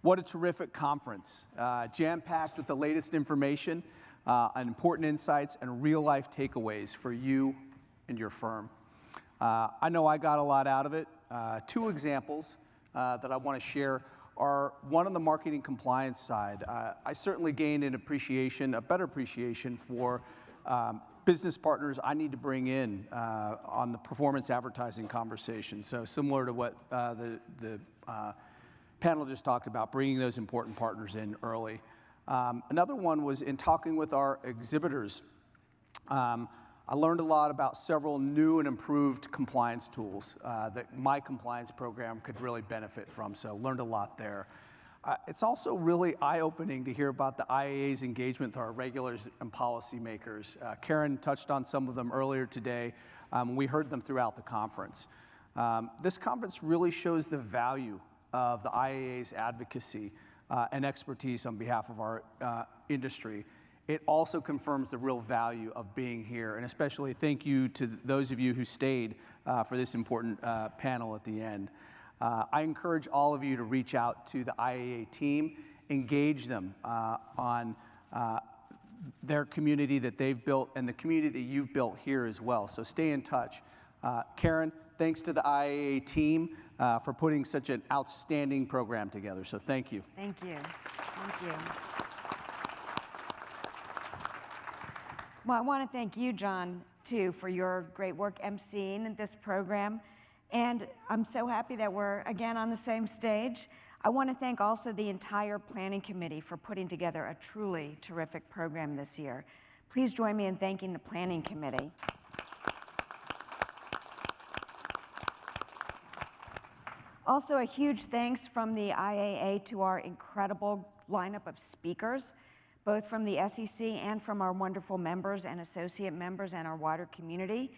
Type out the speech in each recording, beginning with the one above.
What a terrific conference. Jam-packed with the latest information, and important insights, and real-life takeaways for you and your firm. I know I got a lot out of it. Two examples that I want to share are one on the marketing compliance side. I certainly gained a better appreciation for business partners I need to bring in on the performance advertising conversation. So similar to what the panel just talked about, bringing those important partners in early. Another one was in talking with our exhibitors. I learned a lot about several new and improved compliance tools that my compliance program could really benefit from, so learned a lot there. It's also really eye-opening to hear about the IAA's engagement with our regulators and policymakers. Karen touched on some of them earlier today. We heard them throughout the conference. This conference really shows the value of the IAA's advocacy and expertise on behalf of our industry. It also confirms the real value of being here, and especially thank you to those of you who stayed for this important panel at the end. I encourage all of you to reach out to the IAA team, engage them on their community that they've built and the community that you've built here as well, so stay in touch. Karen, thanks to the IAA team for putting such an outstanding program together, so thank you. Thank you. Thank you. Well, I want to thank you, John, too, for your great work emceeing this program. And I'm so happy that we're, again, on the same stage. I want to thank also the entire planning committee for putting together a truly terrific program this year. Please join me in thanking the planning committee. Also, a huge thanks from the IAA to our incredible lineup of speakers, both from the SEC and from our wonderful members and associate members and our wider community.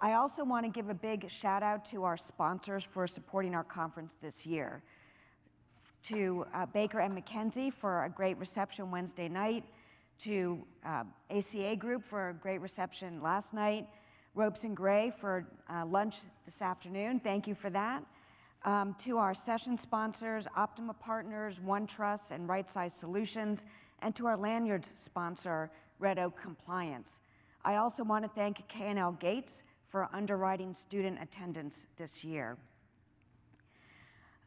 I also want to give a big shout out to our sponsors for supporting our conference this year. To Baker and McKenzie for a great reception Wednesday night, to ACA Group for a great reception last night, Ropes and Gray for lunch this afternoon, thank you for that. To our session sponsors, Optima Partners, OneTrust, and Right Size Solutions, and to our lanyards sponsor, Red Oak Compliance. I also want to thank K&L Gates for underwriting student attendance this year.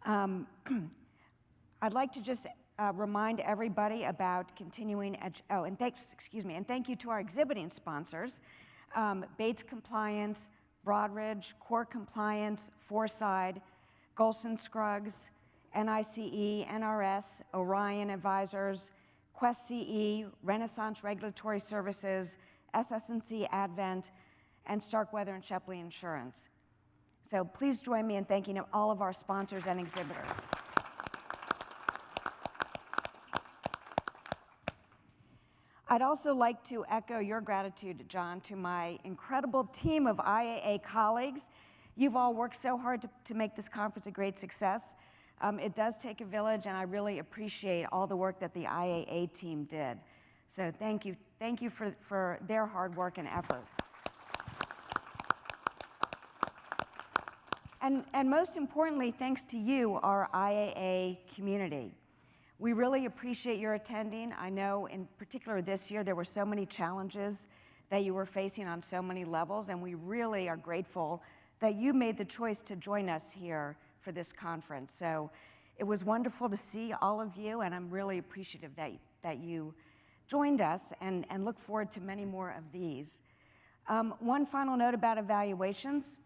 I'd like to just remind everybody about continuing, and thank you to our exhibiting sponsors, Bates Compliance, Broadridge, Core Compliance, Foreside, Golson Scruggs, NICE, NRS, Orion Advisors, Quest CE, Renaissance Regulatory Services, SS&C Advent, and Starkweather and Shepley Insurance. So please join me in thanking all of our sponsors and exhibitors. I'd also like to echo your gratitude, John, to my incredible team of IAA colleagues. You've all worked so hard to make this conference a great success. It does take a village, and I really appreciate all the work that the IAA team did. So thank you for their hard work and effort. And most importantly, thanks to you, our IAA community. We really appreciate your attending. I know in particular this year, there were so many challenges that you were facing on so many levels, and we really are grateful that you made the choice to join us here for this conference. So it was wonderful to see all of you, and I'm really appreciative that you joined us and look forward to many more of these. One final note about evaluations.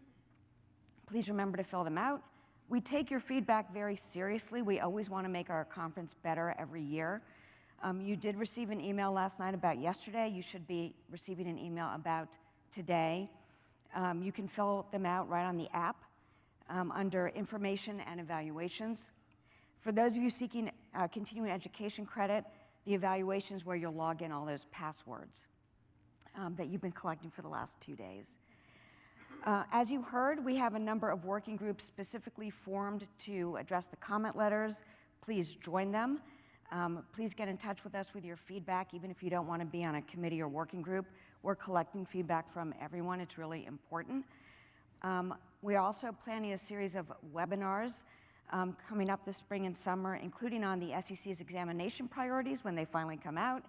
Please remember to fill them out. We take your feedback very seriously. We always want to make our conference better every year. You did receive an email last night about yesterday. You should be receiving an email about today. You can fill them out right on the app under Information and Evaluations. For those of you seeking continuing education credit, the evaluation is where you'll log in all those passwords that you've been collecting for the last 2 days. As you heard, we have a number of working groups specifically formed to address the comment letters. Please join them. Please get in touch with us with your feedback, even if you don't want to be on a committee or working group. We're collecting feedback from everyone. It's really important. We're also planning a series of webinars coming up this spring and summer, including on the SEC's examination priorities when they finally come out,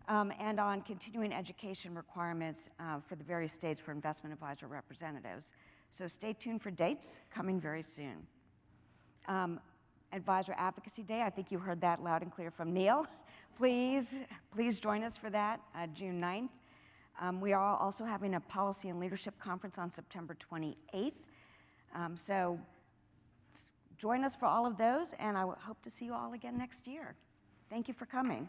and on continuing education requirements for the various states for investment advisor representatives. So stay tuned for dates coming very soon. Advisor Advocacy Day, I think you heard that loud and clear from Neil. Please join us for that, June 9th. We are also having a Policy and Leadership Conference on September 28th. So join us for all of those, and I hope to see you all again next year. Thank you for coming.